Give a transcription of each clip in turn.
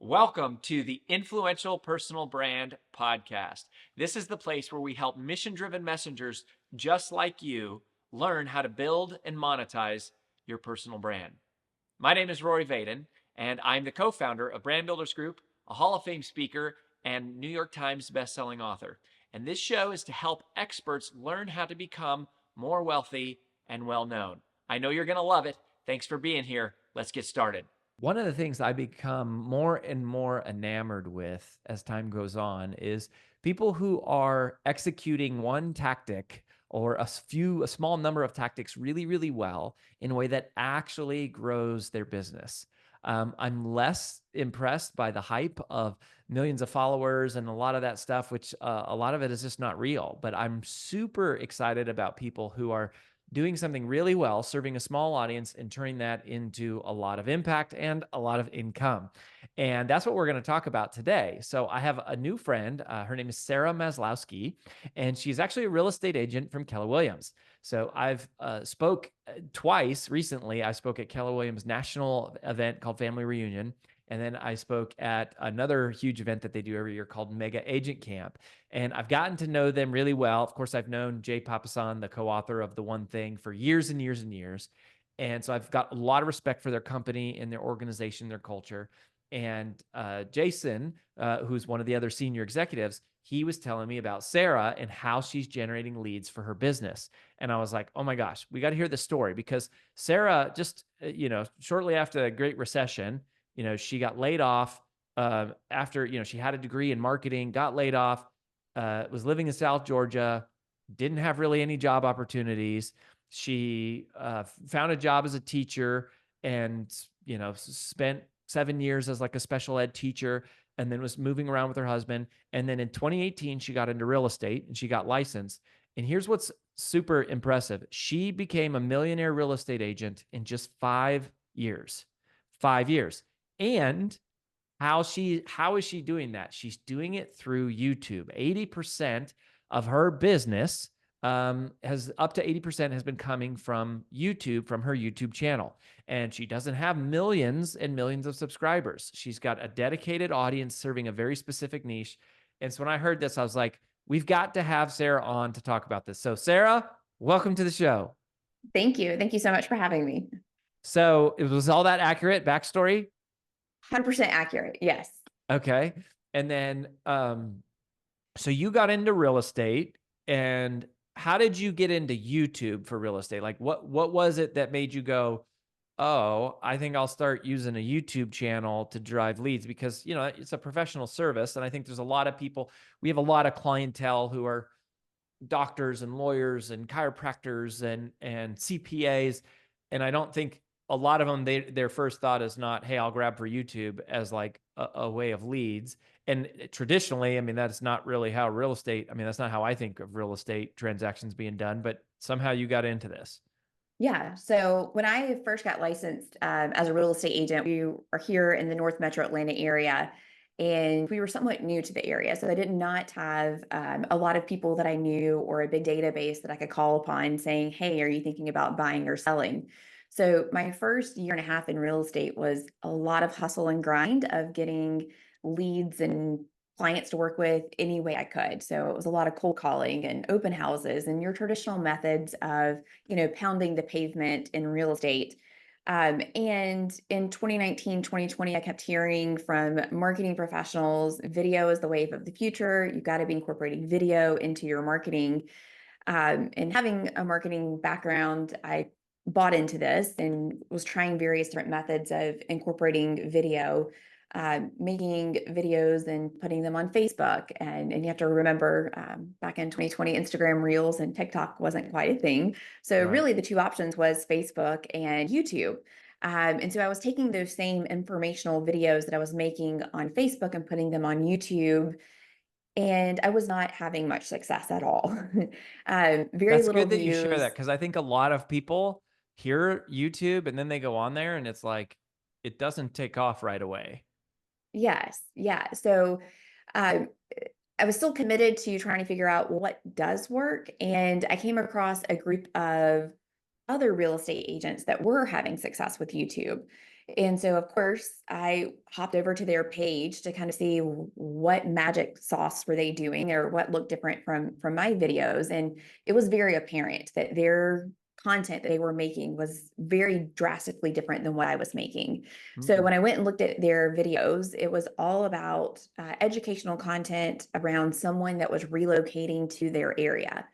Welcome to the Influential Personal Brand Podcast. This is the place where we help mission-driven messengers just like you learn how to build and monetize your personal brand. My name is Rory Vaden, and I'm the co-founder of Brand Builders Group, a Hall of Fame speaker, and New York Times bestselling author. And this show is to help experts learn how to become more wealthy and well-known. I know you're going to love it. Thanks for being here. Let's get started. One of the things I become more and more enamored with as time goes on is people who are executing one tactic or a small number of tactics really, really well in a way that actually grows their business. I'm less impressed by the hype of millions of followers and a lot of that stuff, which a lot of it is just not real. But I'm super excited about people who are doing something really well, serving a small audience and turning that into a lot of impact and a lot of income. And that's what we're going to talk about today. So I have a new friend. Her name is Sarah Maslowski, and she's actually a real estate agent from Keller Williams. So I've spoke twice recently. I spoke at Keller Williams' national event called Family Reunion. And then I spoke at another huge event that they do every year called Mega Agent Camp. And I've gotten to know them really well. Of course, I've known Jay Papasan, the co-author of The One Thing, for years and years and years. And so I've got a lot of respect for their company and their organization, their culture. And Jason, who's one of the other senior executives, he was telling me about Sarah and how she's generating leads for her business. And I was like, oh my gosh, we got to hear the story, because Sarah just, shortly after the Great Recession, she got laid off after, she had a degree in marketing, got laid off, was living in South Georgia, didn't have really any job opportunities. She found a job as a teacher and, spent 7 years as like a special ed teacher, and then was moving around with her husband. And then in 2018, she got into real estate and she got licensed. And here's what's super impressive. She became a millionaire real estate agent in just 5 years. 5 years. And how is she doing that? She's doing it through YouTube. 80% of her business has up to 80% has been coming from YouTube, from her YouTube channel. And she doesn't have millions and millions of subscribers. She's got a dedicated audience serving a very specific niche. And so when I heard this, I was like, we've got to have Sarah on to talk about this. So Sarah, welcome to the show. Thank you. Thank you so much for having me. So was all that accurate backstory? 100% accurate. Yes. Okay. And then, so you got into real estate, and how did you get into YouTube for real estate? Like what was it that made you go, oh, I think I'll start using a YouTube channel to drive leads? Because, it's a professional service. And I think there's a lot of people, we have a lot of clientele who are doctors and lawyers and chiropractors and CPAs. And I don't think a lot of them, their first thought is not, hey, I'll grab for YouTube as like a way of leads. And traditionally, that's not really how real estate, that's not how I think of real estate transactions being done, but somehow you got into this. Yeah. So when I first got licensed as a real estate agent, we are here in the North Metro Atlanta area, and we were somewhat new to the area. So I did not have a lot of people that I knew or a big database that I could call upon saying, hey, are you thinking about buying or selling? So my first year and a half in real estate was a lot of hustle and grind of getting leads and clients to work with any way I could. So it was a lot of cold calling and open houses and your traditional methods of, pounding the pavement in real estate. And in 2019, 2020, I kept hearing from marketing professionals, video is the wave of the future. You've got to be incorporating video into your marketing. And having a marketing background, I bought into this and was trying various different methods of incorporating video, making videos and putting them on Facebook. And you have to remember back in 2020, Instagram Reels and TikTok wasn't quite a thing. So Right. really the two options was Facebook and YouTube. And so I was taking those same informational videos that I was making on Facebook and putting them on YouTube. And I was not having much success at all. Very That's little good that you share that, views. because I think a lot of people hear YouTube and then they go on there and it's like, it doesn't take off right away. Yes. Yeah. So um, I was still committed to trying to figure out what does work. And I came across a group of other real estate agents that were having success with YouTube. And so, of course, I hopped over to their page to kind of see what magic sauce were they doing or what looked different from my videos. And it was very apparent that their content that they were making was very drastically different than what I was making. So Mm, when I went and looked at their videos, it was all about educational content around someone that was relocating to their area.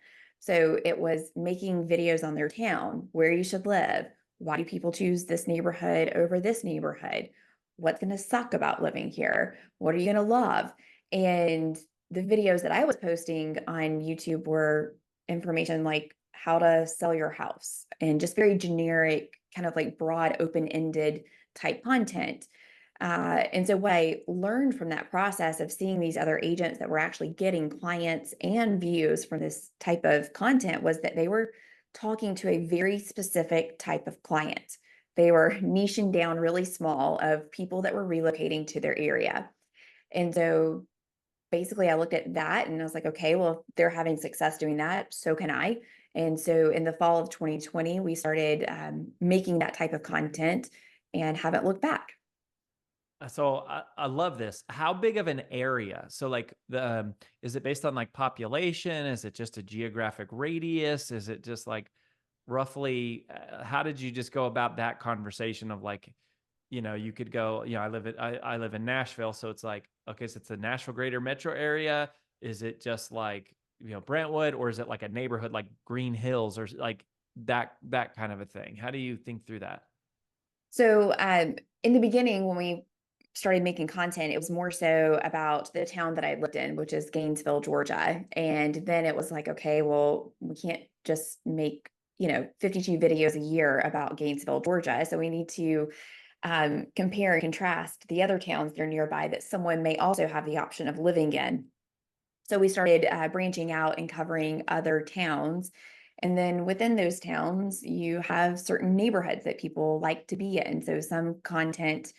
So it was making videos on their town, where you should live, why do people choose this neighborhood over this neighborhood? What's going to suck about living here? What are you going to love? And the videos that I was posting on YouTube were information like how to sell your house and just very generic, kind of like broad, open ended type content. And so, what I learned from that process of seeing these other agents that were actually getting clients and views from this type of content was that they were talking to a very specific type of client. They were niching down really small of people that were relocating to their area. And so basically I looked at that and I was like, okay, well, if they're having success doing that, so can I. And so in the fall of 2020, we started making that type of content and haven't looked back. So I love this. How big of an area? So like is it based on like population? Is it just a geographic radius? Is it just like roughly, how did you just go about that conversation of like, you could go, I live in Nashville. So it's like, okay, so it's the Nashville greater metro area. Is it just like, Brentwood, or is it like a neighborhood like Green Hills or like that kind of a thing? How do you think through that? So in the beginning, when we started making content, it was more so about the town that I lived in, which is Gainesville, Georgia. And then it was like, okay, well, we can't just make 52 videos a year about Gainesville, Georgia. So we need to compare and contrast the other towns that are nearby that someone may also have the option of living in. So we started branching out and covering other towns. And then within those towns, you have certain neighborhoods that people like to be in. So some content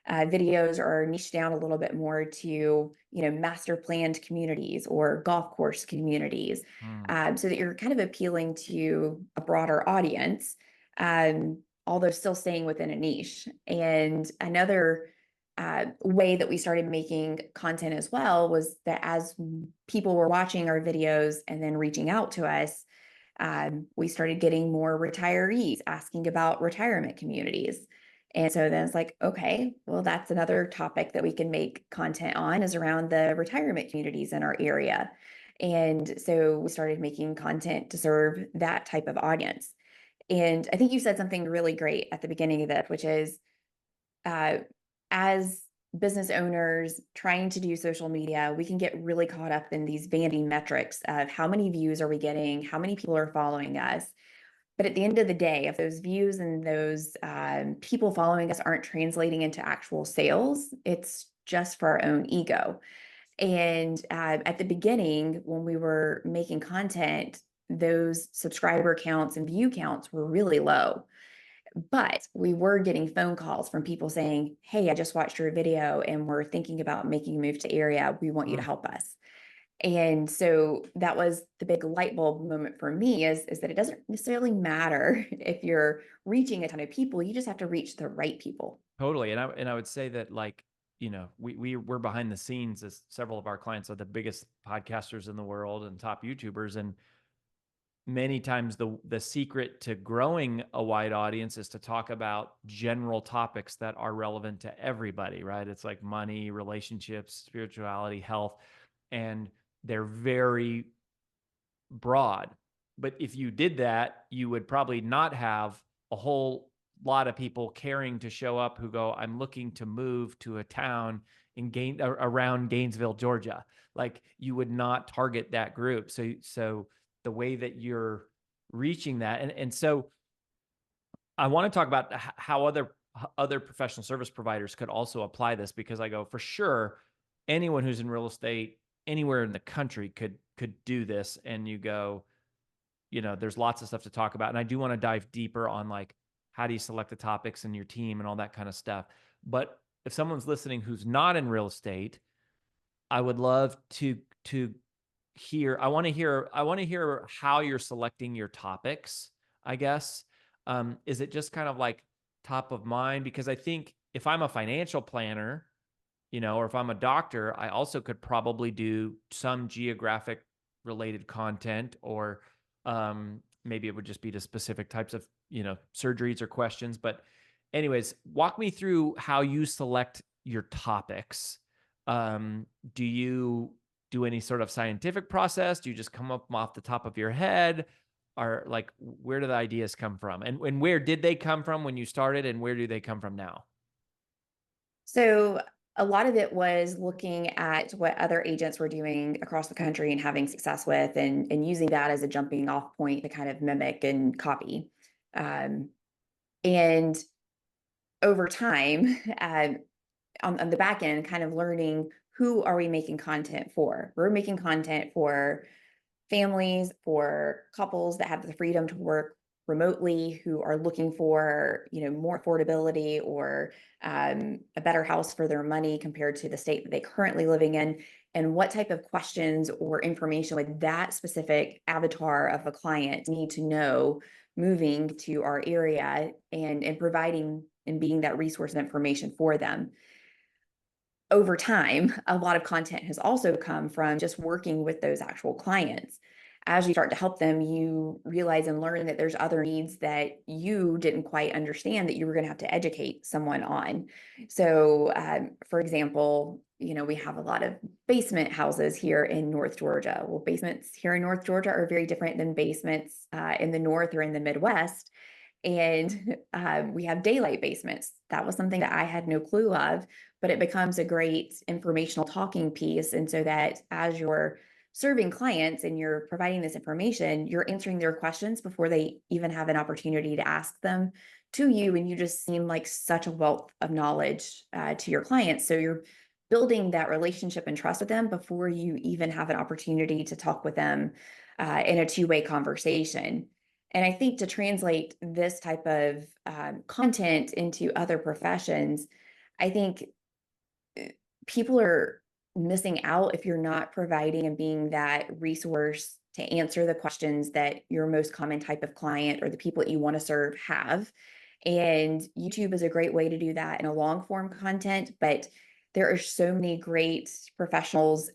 videos are niched down a little bit more to, master planned communities or golf course communities, Hmm. so that you're kind of appealing to a broader audience, although still staying within a niche. And another way that we started making content as well was that as people were watching our videos and then reaching out to us, we started getting more retirees asking about retirement communities. And so then it's like, okay, well, that's another topic that we can make content on is around the retirement communities in our area. And so we started making content to serve that type of audience. And I think you said something really great at the beginning of this, which is uh, as business owners trying to do social media, we can get really caught up in these vanity metrics of how many views are we getting, how many people are following us. But at the end of the day, if those views and those people following us aren't translating into actual sales, it's just for our own ego. And at the beginning, when we were making content, those subscriber counts and view counts were really low. But we were getting phone calls from people saying, hey, I just watched your video and we're thinking about making a move to area. We want you to Mm. help us. And so that was the big light bulb moment for me is that it doesn't necessarily matter if you're reaching a ton of people, you just have to reach the right people. Totally. And I would say that like, we're behind the scenes as several of our clients are the biggest podcasters in the world and top YouTubers. And many times the secret to growing a wide audience is to talk about general topics that are relevant to everybody, right? It's like money, relationships, spirituality, health, and they're very broad. But if you did that, you would probably not have a whole lot of people caring to show up who go, I'm looking to move to a town around Gainesville, Georgia. Like you would not target that group. So the way that you're reaching that, and so I want to talk about how other professional service providers could also apply this, because I go, for sure, anyone who's in real estate anywhere in the country could do this. And you go, there's lots of stuff to talk about. And I do want to dive deeper on like, how do you select the topics in your team and all that kind of stuff. But if someone's listening who's not in real estate, I would love to hear, I want to hear how you're selecting your topics, I guess. Is it just kind of like top of mind? Because I think if I'm a financial planner, or if I'm a doctor, I also could probably do some geographic related content, or maybe it would just be to specific types of, surgeries or questions. But anyways, walk me through how you select your topics. Do you do any sort of scientific process? Do you just come up off the top of your head? Or like, where do the ideas come from? And where did they come from when you started, and where do they come from now? So a lot of it was looking at what other agents were doing across the country and having success with, and using that as a jumping off point to kind of mimic and copy. Um, and over time, on the back end, kind of learning, who are we making content for? We're making content for families, for couples that have the freedom to work remotely, who are looking for, more affordability, or a better house for their money compared to the state that they currently living in. And what type of questions or information would that specific avatar of a client need to know moving to our area, and providing and being that resource of information for them. Over time, a lot of content has also come from just working with those actual clients. As you start to help them, you realize and learn that there's other needs that you didn't quite understand that you were going to have to educate someone on. So, for example, we have a lot of basement houses here in North Georgia. Well, basements here in North Georgia are very different than basements in the North or in the Midwest. And we have daylight basements. That was something that I had no clue of, but it becomes a great informational talking piece. And so that as you're serving clients and you're providing this information, you're answering their questions before they even have an opportunity to ask them to you. And you just seem like such a wealth of knowledge to your clients. So you're building that relationship and trust with them before you even have an opportunity to talk with them in a two-way conversation. And I think to translate this type of content into other professions, I think people are missing out if you're not providing and being that resource to answer the questions that your most common type of client or the people that you want to serve have. And YouTube is a great way to do that in a long form content, but there are so many great professionals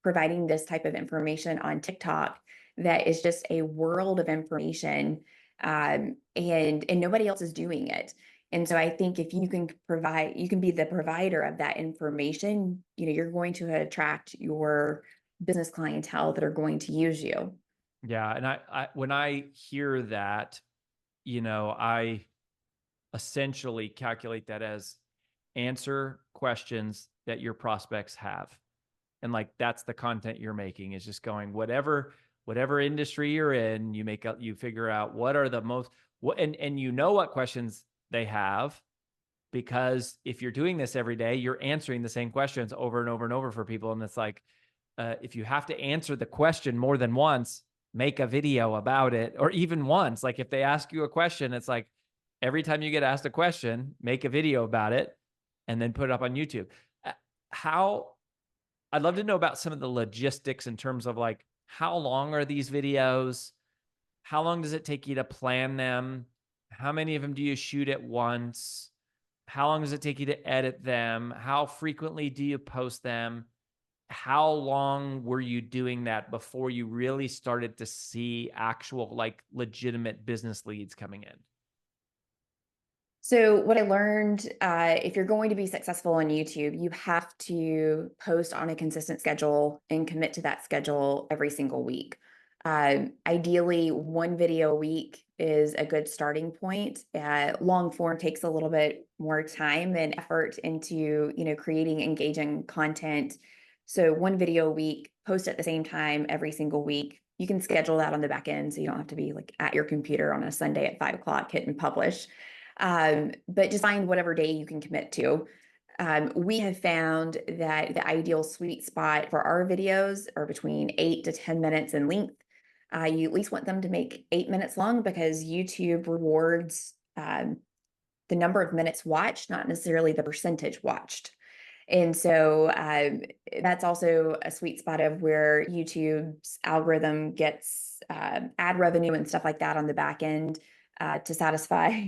providing this type of information on TikTok that is just a world of information, and nobody else is doing it. And so I think if you can provide, you can be the provider of that information, you're going to attract your business clientele that are going to use you. Yeah, and I when I hear that, I essentially calculate that as answer questions that your prospects have. And like, that's the content you're making, is just going, whatever industry you're in, you figure out what are the most, and what questions they have, because if you're doing this every day, you're answering the same questions over and over and over for people. And it's like, if you have to answer the question more than once, make a video about it, or even once. Like, if they ask you a question, it's like, every time you get asked a question, make a video about it and then put it up on YouTube. How I'd love to know about some of the logistics in terms of like, how long are these videos? How long does it take you to plan them? How many of them do you shoot at once? How long does it take you to edit them? How frequently do you post them? How long were you doing that before you really started to see actual, like, legitimate business leads coming in? So what I learned, if you're going to be successful on YouTube, you have to post on a consistent schedule and commit to that schedule every single week. Ideally, one video a week is a good starting point. Long form takes a little bit more time and effort into, creating engaging content. So one video a week, post at the same time every single week. You can schedule that on the back end, so you don't have to be like at your computer on a Sunday at 5 o'clock hitting publish. But just find whatever day you can commit to. We have found that the ideal sweet spot for our videos are between 8 to 10 minutes in length. You at least want them to make 8 minutes long, because YouTube rewards the number of minutes watched, not necessarily the percentage watched. And so that's also a sweet spot of where YouTube's algorithm gets ad revenue and stuff like that on the back end. to satisfy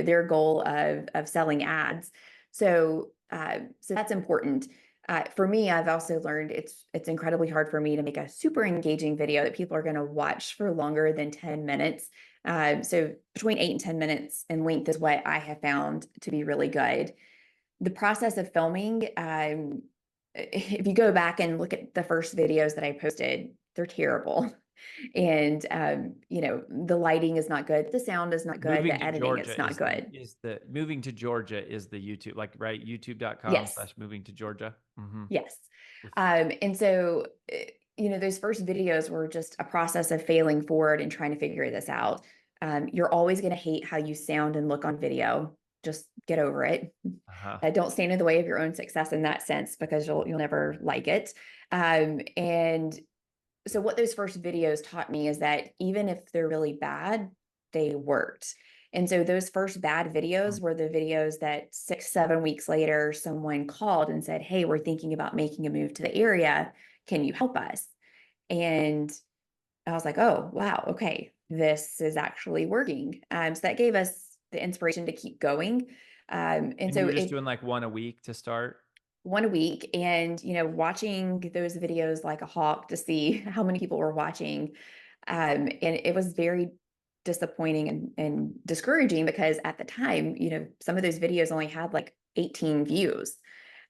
their goal of selling ads. So so that's important. For me, I've also learned it's incredibly hard for me to make a super engaging video that people are going to watch for longer than 10 minutes. So between 8 and 10 minutes in length is what I have found to be really good. The process of filming, if you go back and look at the first videos that I posted, they're terrible. And the lighting is not good, the sound is not good, Moving the to editing Georgia is not good. is the moving to Georgia is the YouTube, like, right? Yes. YouTube.com/moving to Georgia. Mm-hmm. Yes. And so, those first videos were just a process of failing forward and trying to figure this out. You're always going to hate how you sound and look on video. Just get over it. Uh-huh. Don't stand in the way of your own success in that sense, because you'll never like it. And so what those first videos taught me is that even if they're really bad, they worked. And so those first bad videos were the videos that 6, 7 weeks later, someone called and said, "Hey, we're thinking about making a move to the area. Can you help us?" And I was like, "Oh, wow. Okay. This is actually working." So that gave us the inspiration to keep going. And And you so were just it doing like one a week to start? one a week, and watching those videos like a hawk to see how many people were watching. And it was very disappointing and discouraging, because at the time, some of those videos only had like 18 views.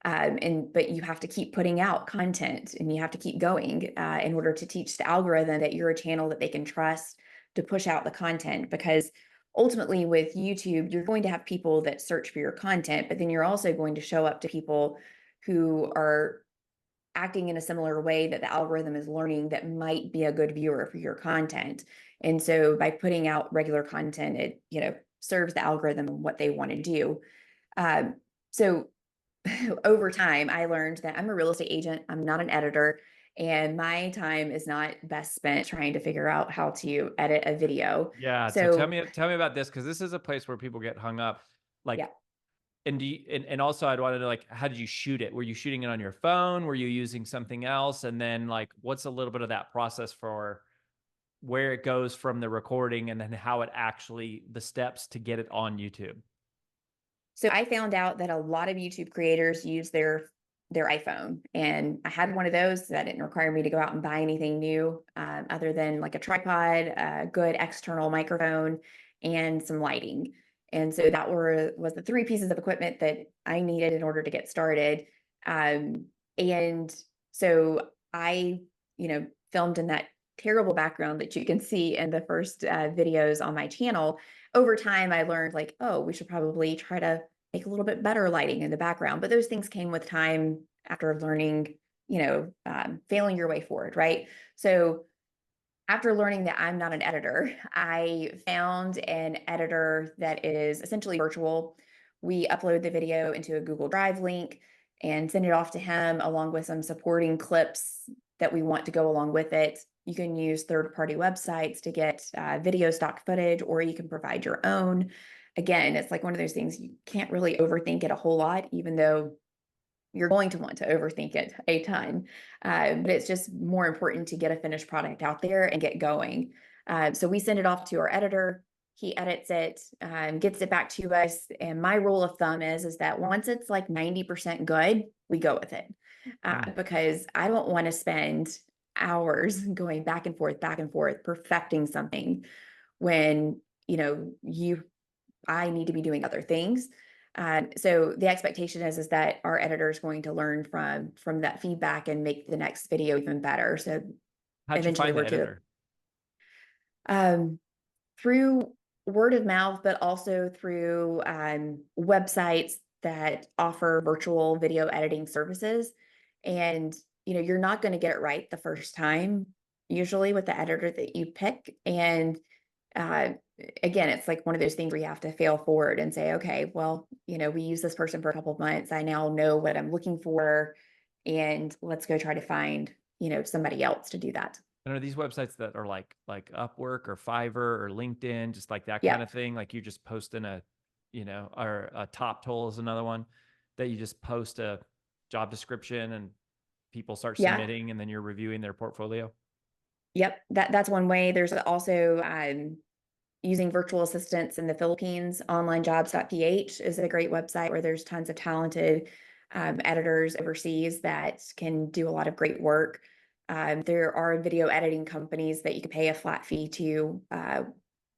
And but you have to keep putting out content, and you have to keep going in order to teach the algorithm that you're a channel that they can trust to push out the content. Because ultimately with YouTube, you're going to have people that search for your content, but then you're also going to show up to people who are acting in a similar way that the algorithm is learning that might be a good viewer for your content. And so by putting out regular content, it serves the algorithm and what they want to do. So over time, I learned that I'm a real estate agent. I'm not an editor, and my time is not best spent trying to figure out how to edit a video. Yeah. So So tell me about this, because this is a place where people get hung up. yeah. Like, and also I'd want to know, like, how did you shoot it? Were you shooting it on your phone? Were you using something else? And then, like, what's a little bit of that process for where it goes from the recording, and then how it actually, the steps to get it on YouTube? So I found out that a lot of YouTube creators use their iPhone, and I had one of those. That didn't require me to go out and buy anything new, other than like a tripod, a good external microphone, and some lighting. And so that was the three pieces of equipment that I needed in order to get started. And so I, filmed in that terrible background that you can see in the first videos on my channel. Over time, I learned, like, oh, we should probably try to make a little bit better lighting in the background. But those things came with time, after learning, failing your way forward, right? So after learning that I'm not an editor, I found an editor that is essentially virtual. We upload the video into a Google Drive link and send it off to him, along with some supporting clips that we want to go along with it. You can use third-party websites to get video stock footage, or you can provide your own. Again, it's like one of those things, you can't really overthink it a whole lot, even though you're going to want to overthink it a ton. But it's just more important to get a finished product out there and get going. So we send it off to our editor. He edits it, gets it back to us. And my rule of thumb is that once it's like 90% good, we go with it. Because I don't want to spend hours going back and forth, perfecting something when, I need to be doing other things. So the expectation is that our editor is going to learn from that feedback and make the next video even better. So How'd you eventually find the we're to editor? um, through word of mouth, but also through websites that offer virtual video editing services. And you're not going to get it right the first time, usually, with the editor that you pick. And uh, again, it's like one of those things where you have to fail forward and say, okay, well, we use this person for a couple of months. I now know what I'm looking for, and let's go try to find, somebody else to do that. And are these websites that are like Upwork or Fiverr or LinkedIn, just like that kind Yeah. of thing? Like, you just post in a, or a Top Toll is another one that you just post a job description and people start Yeah. submitting, and then you're reviewing their portfolio? Yep. That's one way. There's also using virtual assistants in the Philippines, onlinejobs.ph is a great website where there's tons of talented editors overseas that can do a lot of great work. There are video editing companies that you can pay a flat fee to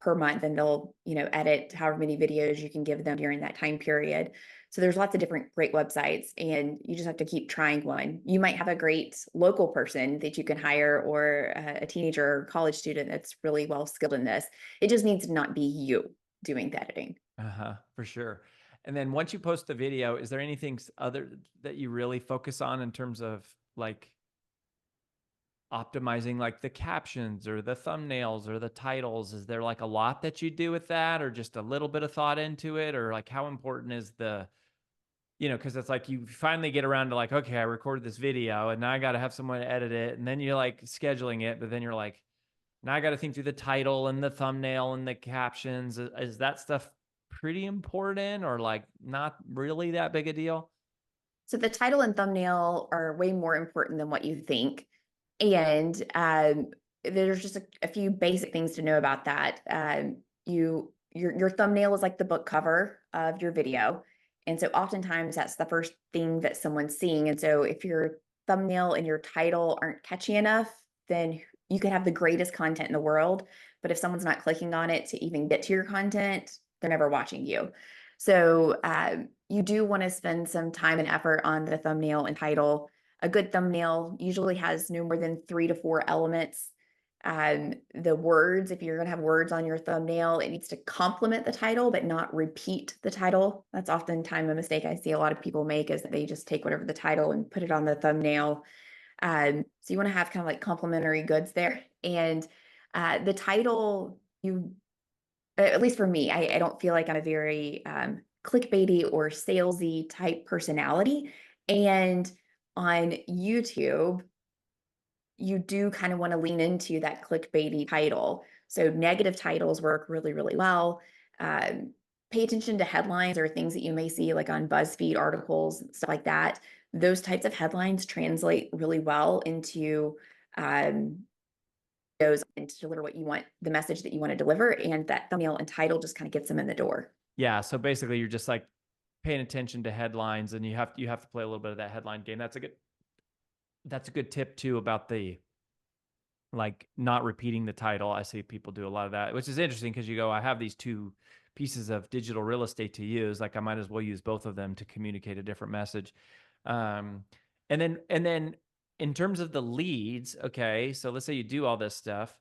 per month, and they'll, edit however many videos you can give them during that time period. So there's lots of different great websites, and you just have to keep trying one. You might have a great local person that you can hire, or a teenager or college student that's really well skilled in this. It just needs to not be you doing the editing. Uh-huh, for sure. And then once you post the video, is there anything other that you really focus on in terms of like optimizing like the captions or the thumbnails or the titles? Is there like a lot that you do with that, or just a little bit of thought into it? Or like how important is the, because it's like you finally get around to like, okay, I recorded this video and now I got to have someone edit it. And then you're like scheduling it, but then you're like, now I got to think through the title and the thumbnail and the captions. Is that stuff pretty important, or like not really that big a deal? So the title and thumbnail are way more important than what you think. And there's just a few basic things to know about that. Your thumbnail is like the book cover of your video. And so oftentimes that's the first thing that someone's seeing. And so if your thumbnail and your title aren't catchy enough, then you could have the greatest content in the world. But if someone's not clicking on it to even get to your content, they're never watching you. So you do want to spend some time and effort on the thumbnail and title. A good thumbnail usually has no more than 3 to 4 elements. The words, if you're going to have words on your thumbnail, it needs to complement the title, but not repeat the title. That's oftentimes a mistake I see a lot of people make, is that they just take whatever the title and put it on the thumbnail. So you want to have kind of like complementary goods there. And the title, at least for me, I don't feel like I'm a very clickbaity or salesy type personality. And on YouTube, you do kind of want to lean into that clickbaity title. So negative titles work really, really well. Um, Pay attention to headlines or things that you may see like on BuzzFeed articles, stuff like that. Those types of headlines translate really well into those, and to deliver what you want, the message that you want to deliver. And that thumbnail and title just kind of gets them in the door. Yeah. So basically you're just like paying attention to headlines, and you have to play a little bit of that headline game. That's a good tip too, about the like not repeating the title. I see people do a lot of that, which is interesting because you go, I have these two pieces of digital real estate to use. Like I might as well use both of them to communicate a different message. Um, and then in terms of the leads, okay, so let's say you do all this stuff.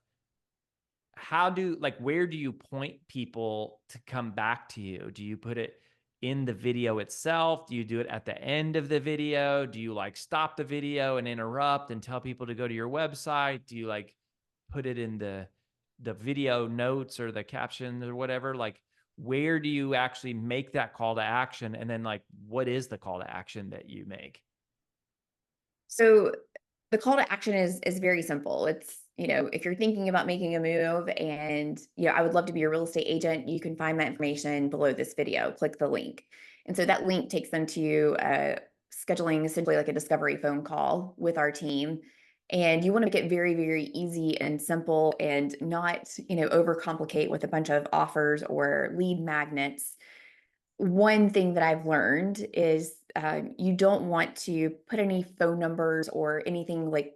Where do you point people to come back to you? Do you put it in the video itself? Do you do it at the end of the video? Do you like stop the video and interrupt and tell people to go to your website? Do you like put it in the video notes or the captions or whatever? Like, where do you actually make that call to action? And then like, what is the call to action that you make? So the call to action is very simple. It's, if you're thinking about making a move and, I would love to be a real estate agent, you can find that information below this video. Click the link. And so that link takes them to scheduling essentially like a discovery phone call with our team. And you want to make it very, very easy and simple, and not, overcomplicate with a bunch of offers or lead magnets. One thing that I've learned is you don't want to put any phone numbers or anything like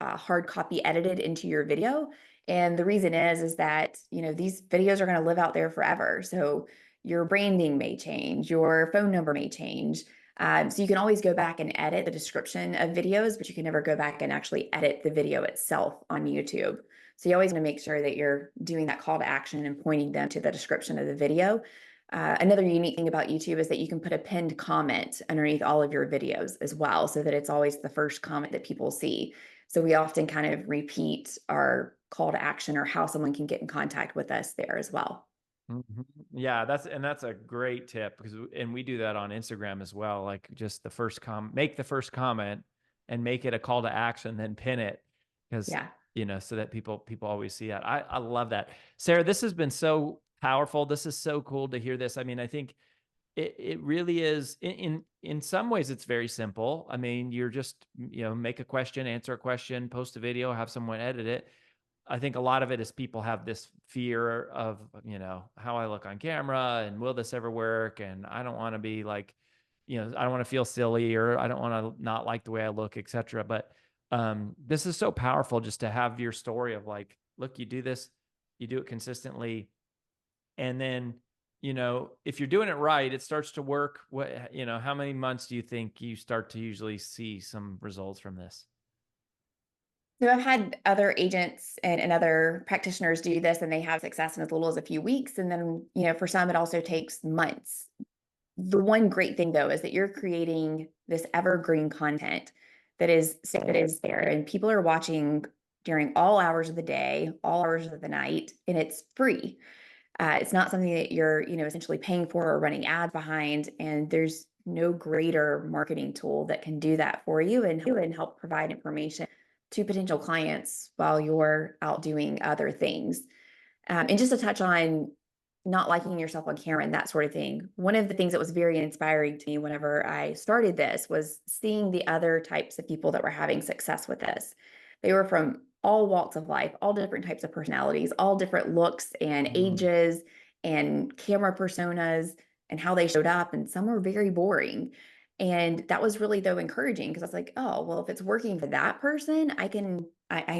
hard copy edited into your video. And the reason is that, these videos are going to live out there forever. So your branding may change, your phone number may change. So you can always go back and edit the description of videos, but you can never go back and actually edit the video itself on YouTube. So you always want to make sure that you're doing that call to action and pointing them to the description of the video. Another unique thing about YouTube is that you can put a pinned comment underneath all of your videos as well, so that it's always the first comment that people see. So we often kind of repeat our call to action or how someone can get in contact with us there as well. Mhm. Yeah, that's a great tip, and we do that on Instagram as well. Like just make the first comment and make it a call to action, then pin it, because Yeah. so that people always see that. I love that. Sarah, this has been so powerful. This is so cool to hear this. I mean, I think it really is in some ways it's very simple. I mean, you're just, make a question, answer a question, post a video, have someone edit it. I think a lot of it is people have this fear of, how I look on camera and will this ever work? And I don't want to be like, I don't want to feel silly, or I don't want to not like the way I look, etc. But this is so powerful just to have your story of like, look, you do this, you do it consistently. And then, if you're doing it right, it starts to work. How many months do you think you start to usually see some results from this? So I've had other agents and other practitioners do this, and they have success in as little as a few weeks. And then, for some, it also takes months. The one great thing though is that you're creating this evergreen content that is there, and people are watching during all hours of the day, all hours of the night, and it's free. It's not something that you're, essentially paying for or running ads behind. And there's no greater marketing tool that can do that for you and help provide information to potential clients while you're out doing other things. And just to touch on not liking yourself on camera and that sort of thing, one of the things that was very inspiring to me whenever I started this was seeing the other types of people that were having success with this. They were from all walks of life, all different types of personalities, all different looks and Mm, ages and camera personas and how they showed up. And some were very boring. And that was really though encouraging because I was like, oh, well, if it's working for that person, I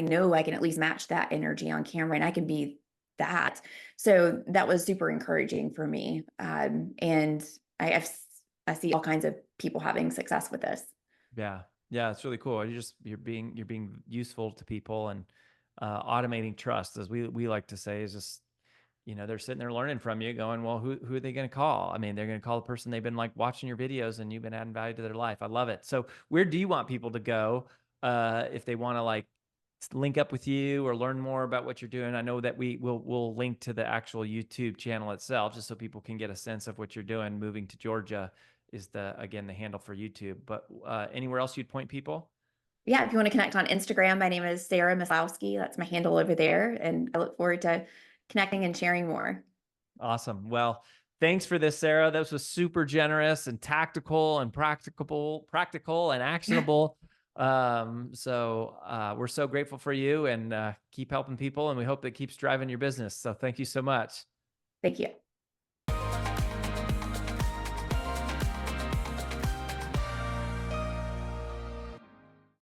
know I can at least match that energy on camera and I can be that. So that was super encouraging for me. And I, I see all kinds of people having success with this. yeah. Yeah. It's really cool. You're being useful to people, and automating trust, as we like to say, is just, they're sitting there learning from you going, well, who are they going to call? I mean, they're going to call the person they've been like watching your videos and you've been adding value to their life. I love it. So where do you want people to go if they want to like link up with you or learn more about what you're doing? I know that we'll link to the actual YouTube channel itself just so people can get a sense of what you're doing. Moving to Georgia is again the handle for YouTube. But anywhere else you'd point people? Yeah, if you want to connect on Instagram, my name is Sarah Maslowski. That's my handle over there. And I look forward to connecting and sharing more. Awesome. Well, thanks for this, Sarah. This was super generous and tactical and practical and actionable. So we're so grateful for you, and keep helping people, and we hope that keeps driving your business. So thank you so much. Thank you.